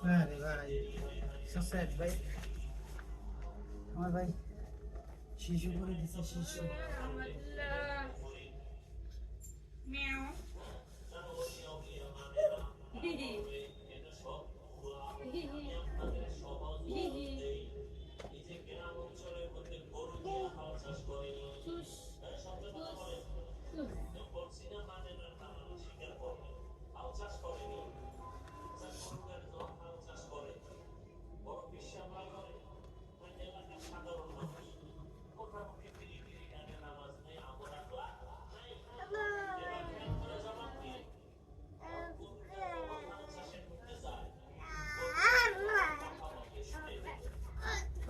আরে ভাই সুসাইড ভাই আমার ভাই শিশু করে দিছে শিশু মিয়াও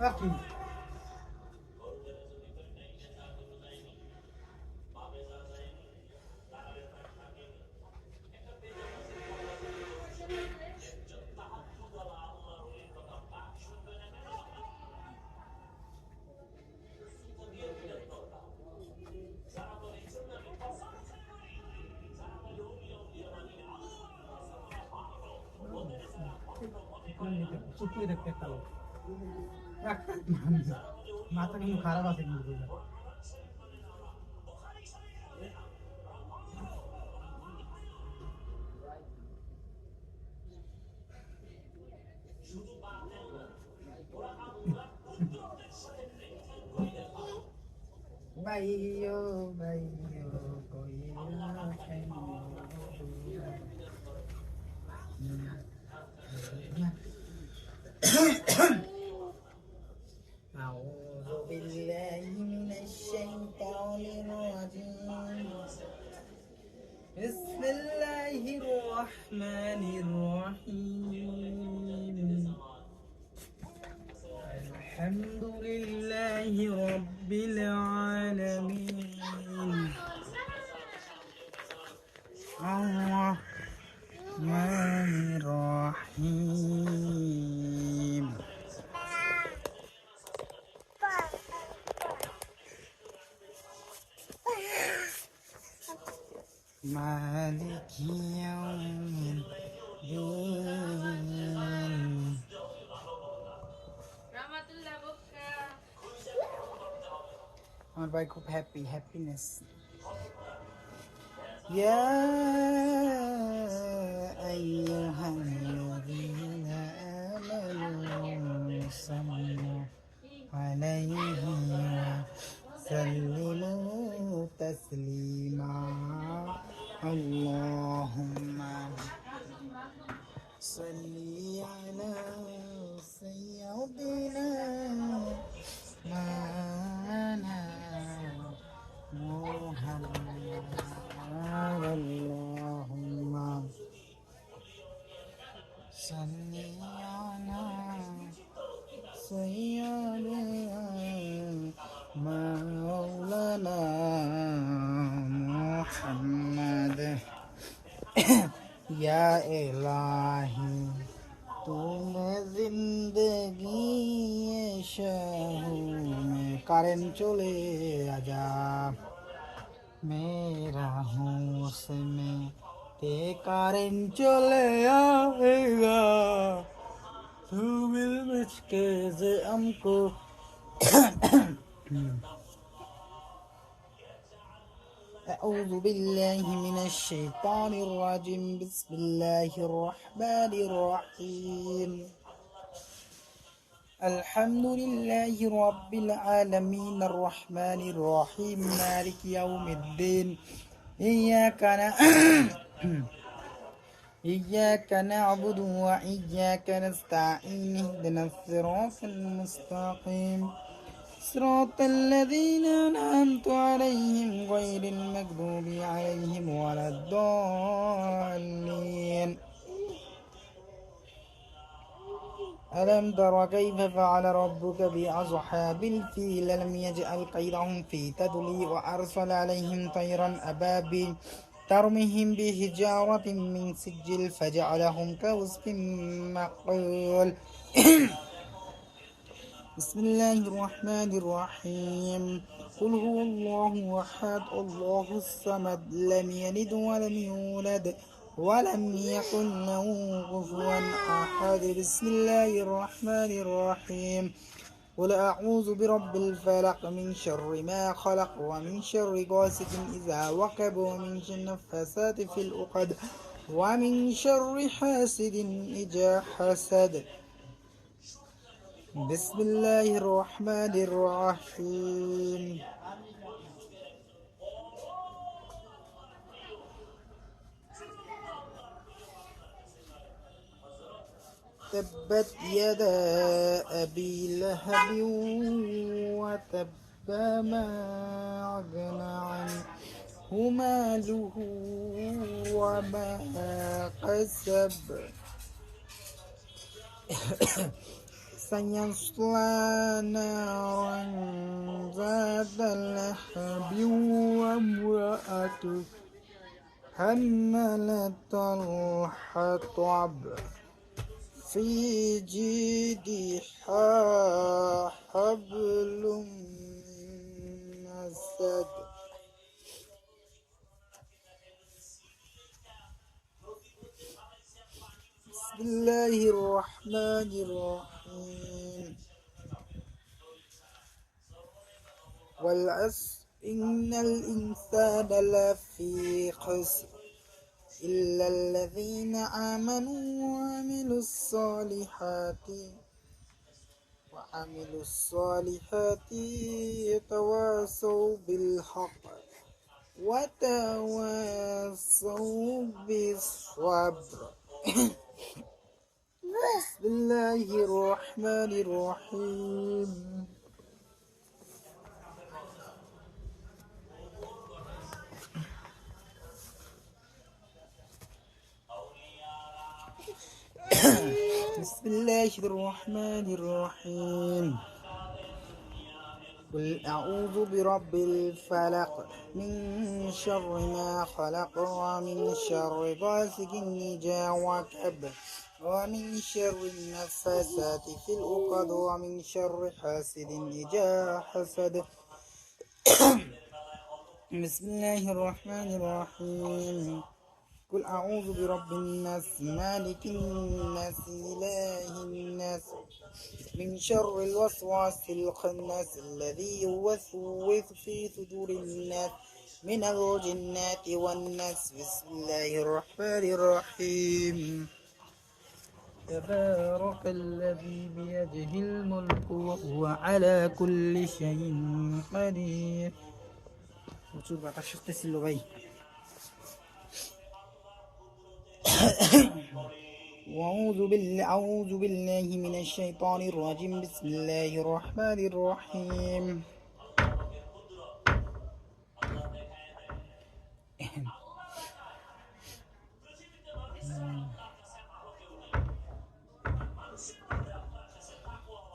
ওকে চুপ করে দেখতে একটা লোক মাথা কিন্তু খারাপ আছে কিন্তু ভাইও ভাইও أعوذ بالله من الشيطان الرجيم بسم الله الرحمن الرحيم الحمد لله رب العالمين الرحمن الرحيم مالك يوم الدين আমার ভাই খুব হ্যাপিনেস يا أيها الذين آمنوا صلوا عليه وسلموا تسليما اللهم صل على سيدنا مولانا محمد اللهم صل على سيدنا مولانا محمد या इलाही तुम्हें जिंदगी शाहू में कारें चले आजा मेरा हूँ उसमें ते कारें चले आएगा तू मिल मुझके से हमको أعوذ بالله من الشيطان الرجيم بسم الله الرحمن الرحيم الحمد لله رب العالمين الرحمن الرحيم مالك يوم الدين إياك نعبد وإياك نستعين اهدنا الصراط المستقيم صراط الذين أنعمت عليهم غير المغضوب عليهم ولا الضالين ألم تر كيف فعل ربك بأصحاب الفيل لم يجعل كيدهم في تضليل وأرسل عليهم طيرا أبابيل ترميهم بحجارة من سجيل فجعلهم كعصف مأكول بسم الله الرحمن الرحيم قل هو الله أحد الله الصمد لم يلد ولم يولد ولم يكن له كفوا أحد بسم الله الرحمن الرحيم قل أعوذ برب الفلق من شر ما خلق ومن شر غاسق إذا وقب ومن شر النفاثات في العقد ومن شر حاسد إذا حسد بسم الله الرحمن الرحيم تبت يدا أبي لهب وتب ما أغنى عنه ماله وما كسب سيصلى نارا ذات لهب وامرأته حملة الحطب في جيدها حبل من مسد بسم الله الرحمن الرحيم والعصر إن الإنسان لفي خسر إلا الذين آمنوا وعملوا الصالحات يتواصوا بالحق وتواصوا بالصبر بسم الله الرحمن الرحيم بسم الله الرحمن الرحيم قل أعوذ برب الفلق من شر ما خلق ومن شر غاسق إذا وقب ومن شر النفاثات في العقد ومن شر حاسد إذا حسد بسم الله الرحمن الرحيم قل أعوذ برب الناس مالك الناس إله الناس من شر الوسواس الخناس الذي يوسوس في صدور الناس من الجنات والناس بسم الله الرحمن الرحيم تبارك الذي بيده الملك وهو على كل شيء قدير أعوذ بالله من الشيطان الرجيم بسم الله الرحمن الرحيم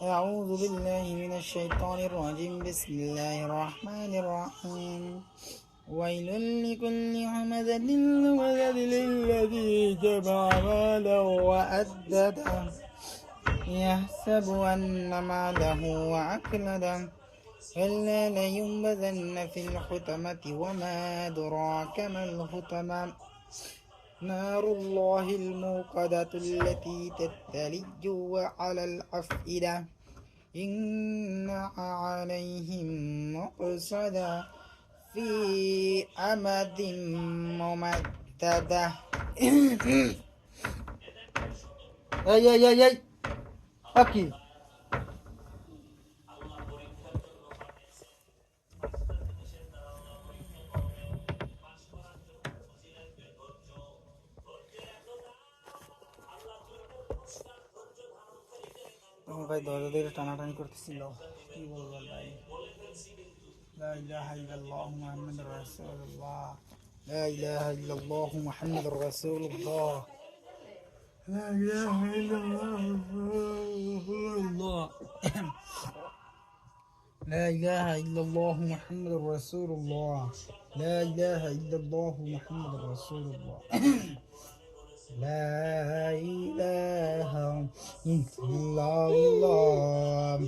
أعوذ بالله من الشيطان الرجيم بسم الله الرحمن الرحيم ويل لكل همزة لمزة الذي جمع ماله وعدده يحسب أن ماله وأكلده كلا لينبذن في الحطمة وما أدراك ما الحطمة نار الله الموقدة التي تتلج على الأفئدة إنها عليهم مؤصدة في أمد ممددة أي أكي ভাই দরজাদের টানাটানি করতেছিল কি বলবো ভাই لا إله إلا الله محمد رسول الله لا إله إلا الله محمد رسول الله لا إله إلا الله لا إله إلا الله محمد رسول الله لا إله إلا الله محمد رسول الله لا إله إلا الله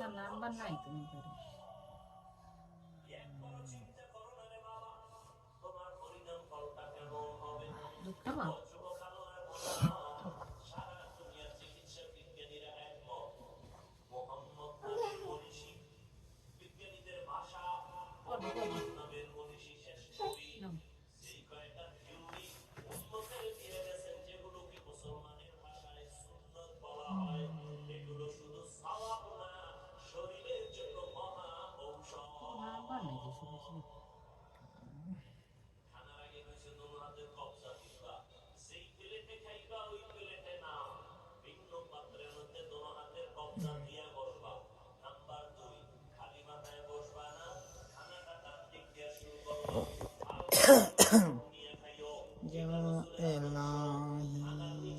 না নাম্বার নাই তুমি করে দুধ খাবা নাও। নাম্বার নাই তো শুনেছি या इलाही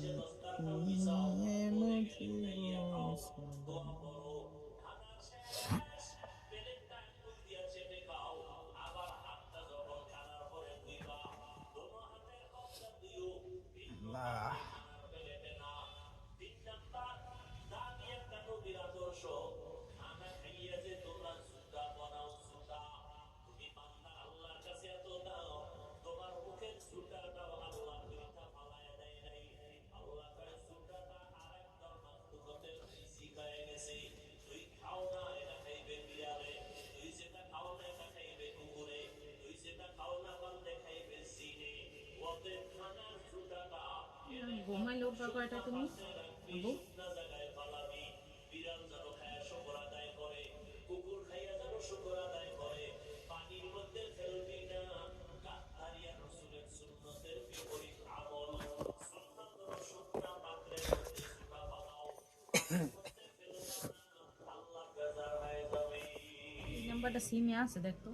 ये मुझे सदा আল্লাহ। ঘুমাইলে উঠবা কয়টা তুমি আবু এই নাম্বারটা সিমে আছে দেখতো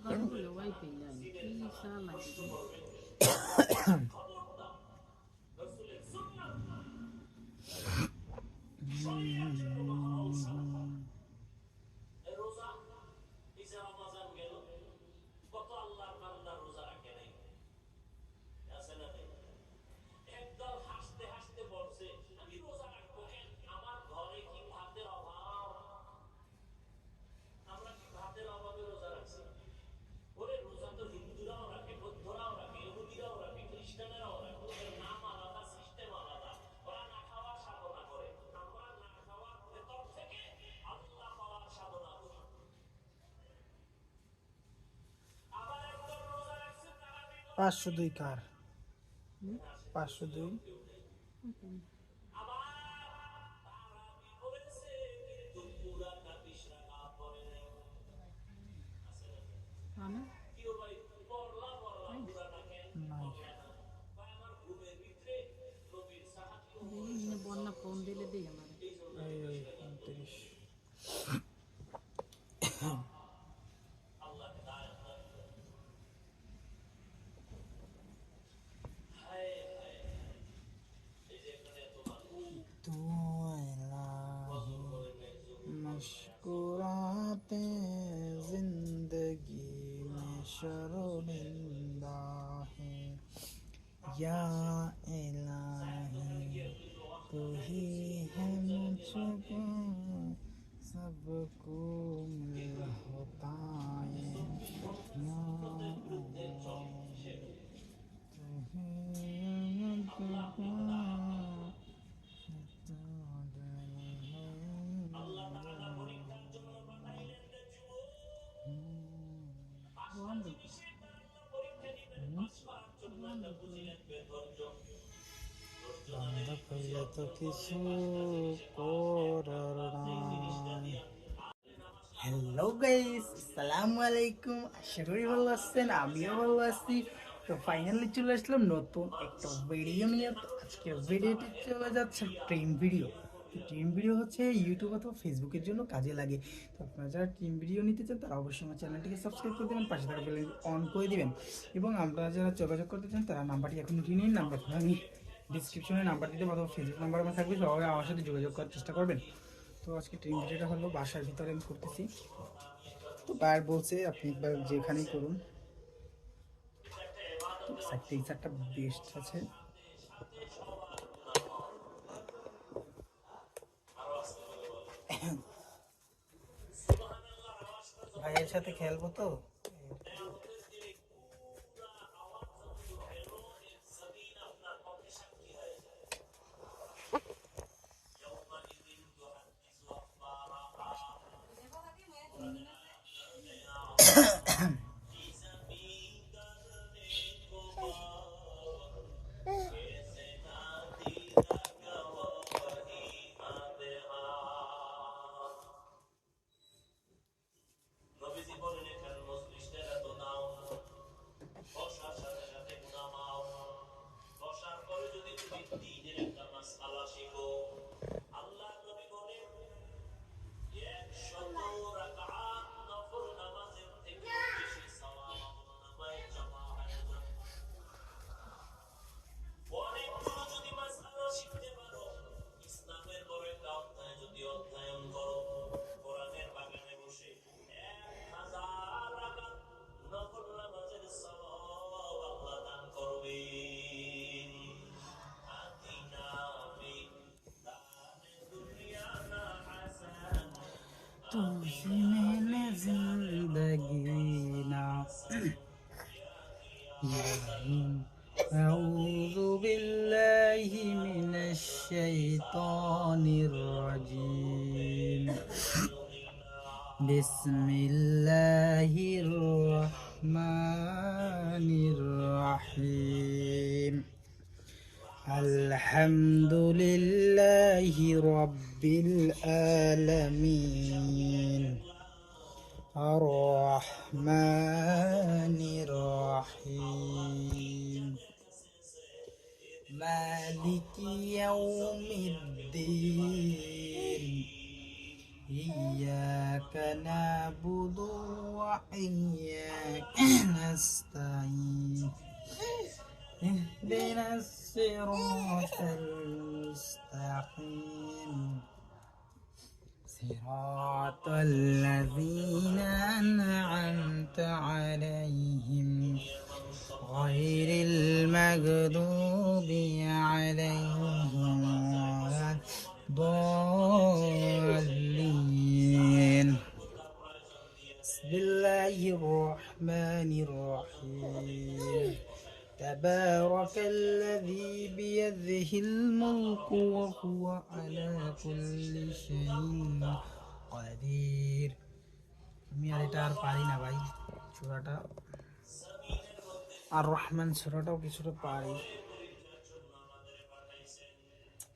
ঘরগুলো ওয়াইফাই লাগে কি সারা লাগে পাঁচশো দুই কার 502 মানে বন্যা ফোন দিলে দিই আমার এই 29 तू इलाही मुस्कुराते जिंदगी में शर्मिंदा है या इलाही तू ही है मुझको सबको मिल होता है या इलाही तू ही मुझको বান্দা পাইলে তো কিছু করার নাই। হ্যালো গাইস, আসসালামু আলাইকুম। আশা করি ভালো আছেন, আমিও ভালো আছি। তো ফাইনালি চলে আসলাম নতুন একটা ভিডিও নিয়ে। তো আজকের ভিডিওটি চলে যাচ্ছে ট্রিম ভিডিও। তো ট্রিম ভিডিও হচ্ছে ইউটিউব অথবা ফেসবুকের জন্য কাজে লাগে। তো আপনারা যারা ট্রিম ভিডিও নিতে চান তারা অবশ্যই আমার চ্যানেলটিকে সাবস্ক্রাইব করে দেবেন, পাশে থাকা বেল অন করে দিবেন। এবং আপনারা যারা যোগাযোগ করতে চান তারা নাম্বারটি এখন উঠিয়ে নিন। নাম্বার আমি ডিসক্রিপশনে নাম্বার দিতে অথবা ফেসবুক নাম্বার আমার থাকবে, সবাই আমার সাথে যোগাযোগ করার চেষ্টা করবেন। তো আজকে ট্রিম ভিডিওটা হলো বাসার ভিতরে আমি করতেছি। তো বার বলছে আপনি একবার যেখানেই করুন। সাইডটা এই সাইডটা বেস্ট আছে। ভাইয়ের সাথে খেলবো তো। तुझे मैंने जिंदगी ना أعوذ بالله من الشيطان الرجيم بسم الله الرحمن الرحيم الحمد لله رب العالمين الرحمن الرحيم مالك يوم الدين إياك نعبد وإياك نستعين اهدنا الصراط المستقيم صراط الذين أنعمت عليهم غير المغضوب عليهم ولا الضالين بسم الله الرحمن الرحيم تبارك الذي بيده الملك وهو على كل شيء قدير আমি আর এটা আর পারি না ভাই সূরাটা আর রহমান সূরাটাও কিছুটা পারি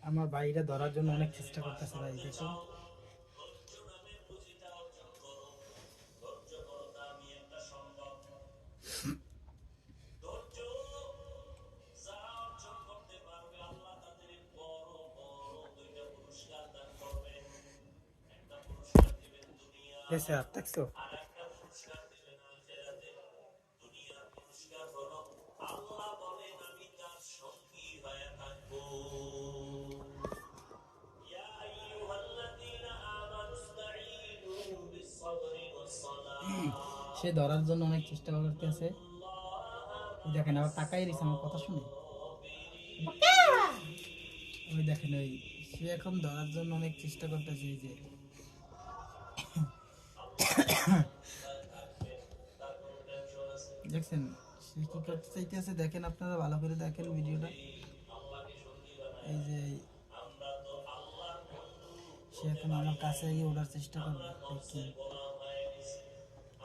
আমার ভাইরা ধরার জন্য অনেক চেষ্টা করতেছে ভাই দেখো कैसे आप तक सो সে ধরার জন্য অনেক চেষ্টা করতেছে দেখেন আবার তাকাই রয়েছে আমার কথা শুনে ওই দেখেন ওই সে এখন ধরার জন্য অনেক চেষ্টা করতেছে এই যে দেখছেন সে কি করতে চাইতেছে দেখেন আপনারা ভালো করে দেখেন ভিডিওটা এই যে সে এখন আমার কাছে গিয়ে ওঠার চেষ্টা করবে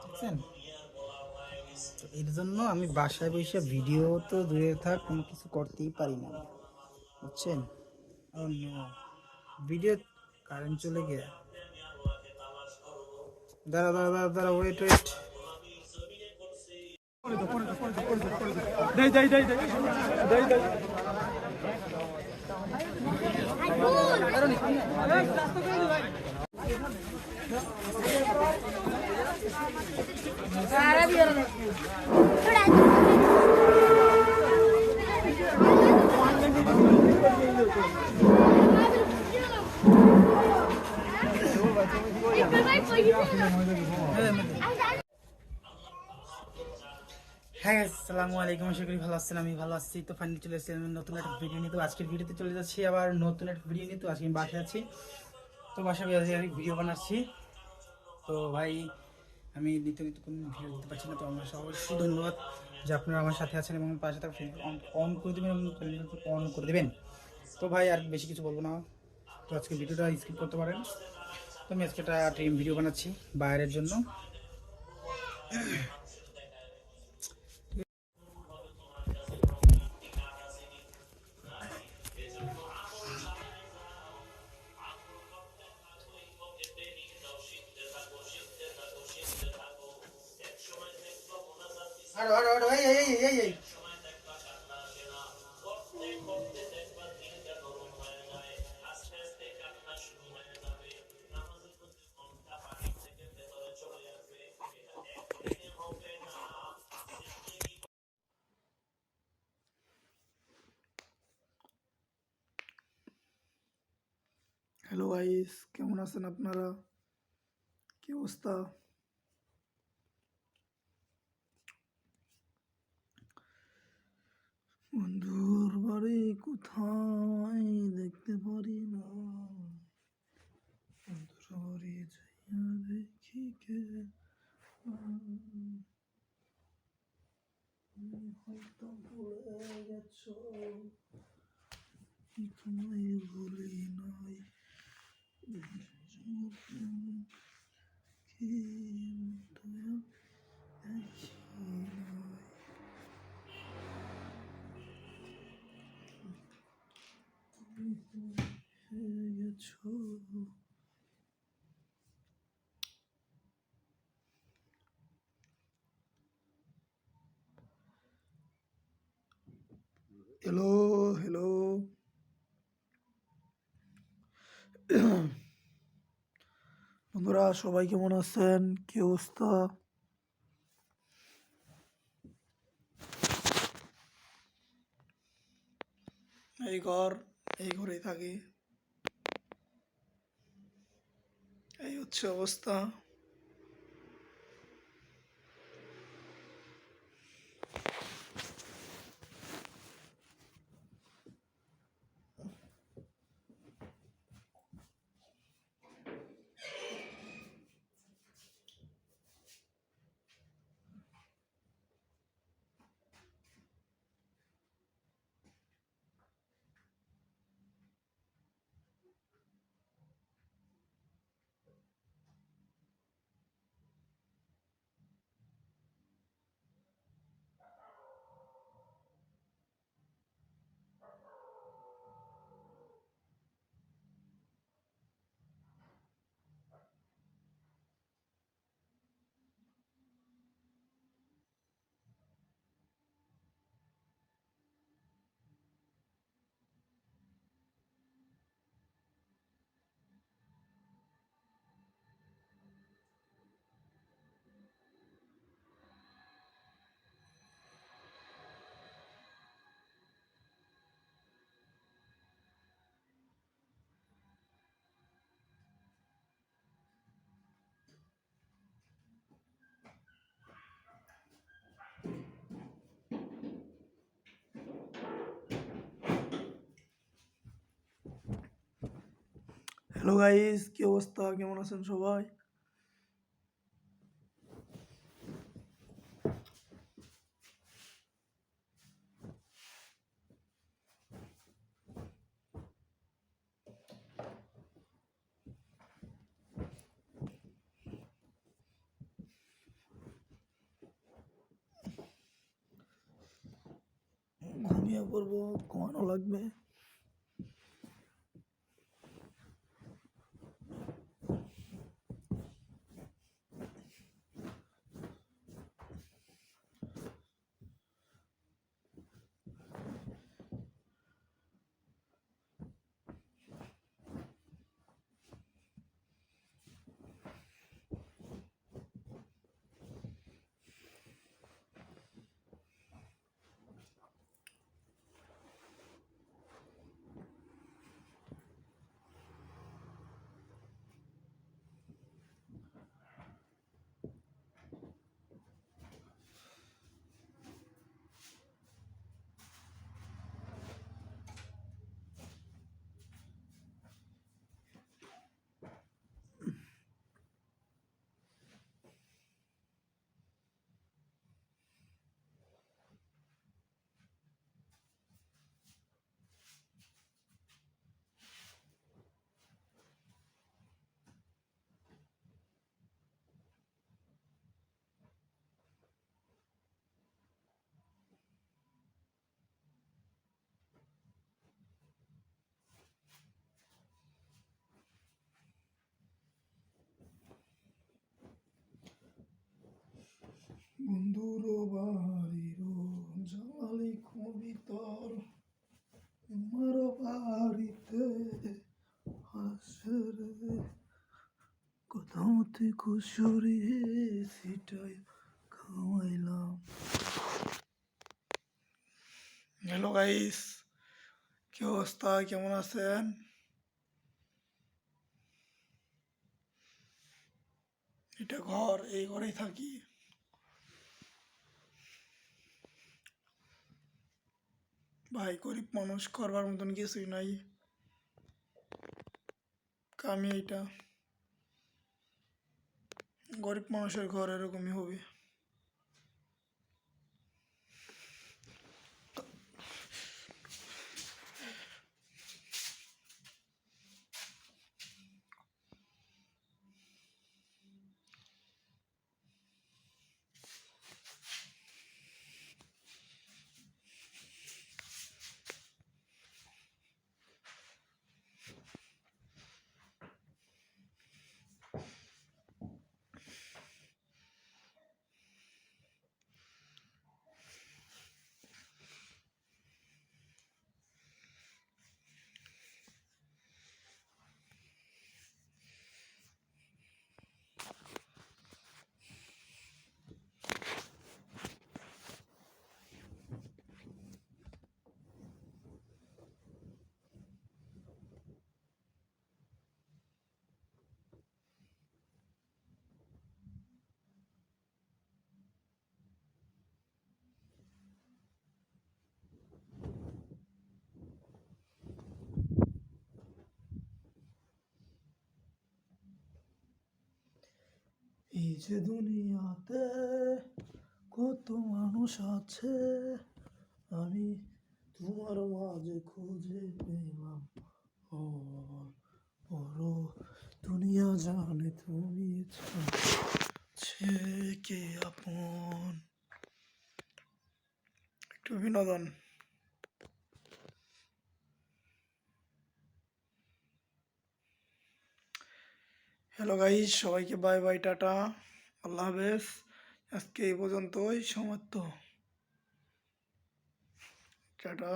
দেখছেন তো এর জন্য আমি বাসায় বসে ভিডিও তো দূরে থাক কোনো কিছু করতেই পারি না বুঝছেন ভিডিও কারেন্ট চলে গিয়ে দাঁড়া দাঁড়া দাঁড়া দাঁড়া ওয়েট ওয়েট হ্যাঁ guys, আসসালামু আলাইকুম। আশা করি ভালো আছেন। আমি ভালো আছি। তো ফাইনালি চলে এসেছি আমি নতুন একটা ভিডিও নিয়ে। তো আজকের ভিডিওতে চলে যাচ্ছি আবার নতুন একটা ভিডিও নিয়ে। তো আজকে আমি বাসায় আছি। তো বাসায় আজকে আমি ভিডিও বানাচ্ছি। তো ভাই আমি নিত্য নিত্য কোনো ভিডিও দিতে পারছি না। তো আমার অবশ্যই ধন্যবাদ যে আপনারা আমার সাথে আছেন এবং পাশে থাকা অন করে দেবেন এবং অন করে দেবেন। তো ভাই আর বেশি কিছু বলবো না। তো আজকে ভিডিওটা স্কিপ করতে পারেন। তো আমি আজকে একটা ড্রিম ভিডিও বানাচ্ছি বাইরের জন্য। আরো আরো আরো এই এই এই এই হ্যালো গাইস, কেমন আছেন আপনারা? কি অবস্থা? বন্ধুর বাড়ি কোথায় দেখতে পারি না, বন্ধুর বাড়ি যাইয়া দেখি কে, হয়তো ভুলে গেছো, তোমায় ভুলি নাই, কি দয়া দেখি নাই, ভুলে গেছো। হ্যালো হ্যালো বন্ধুরা, সবাই কেমন আছেন? কি অবস্থা? এই ঘর, এই ঘরেই থাকি, এই হচ্ছে অবস্থা। হ্যালো গাইস, কি অবস্থা? কেমন আছেন সবাই? ঘুমিয়ে পড়বো, ঘুমানো লাগবে। বন্ধুর বাড়ির জানালি কবিতর আমার বাড়িতে আসে রে কোথাও থেকে সরিয়ে সিটাই খাওয়াইলাম। হ্যালো গাইস, কি অবস্থা, কেমন আছেন? এটা ঘর, এই ঘরেই থাকি। ভাই গরিব মানুষ, করবার মতন কিছুই নাই। কামি এইটা, গরিব মানুষের ঘর এরকমই হবে। এই যে দুনিয়াতে কত মানুষ আছে, আমি তোমার মাঝে খুঁজে পেলাম। ও বড় দুনিয়া জানে তুমি ছে কে আপন। একটু বিনোদন। হ্যালো গাইস, সবাইকে বাই বাই, টাটা, আল্লাহ হাফেজ। আজকে এই পর্যন্তই সমাপ্ত। টাটা।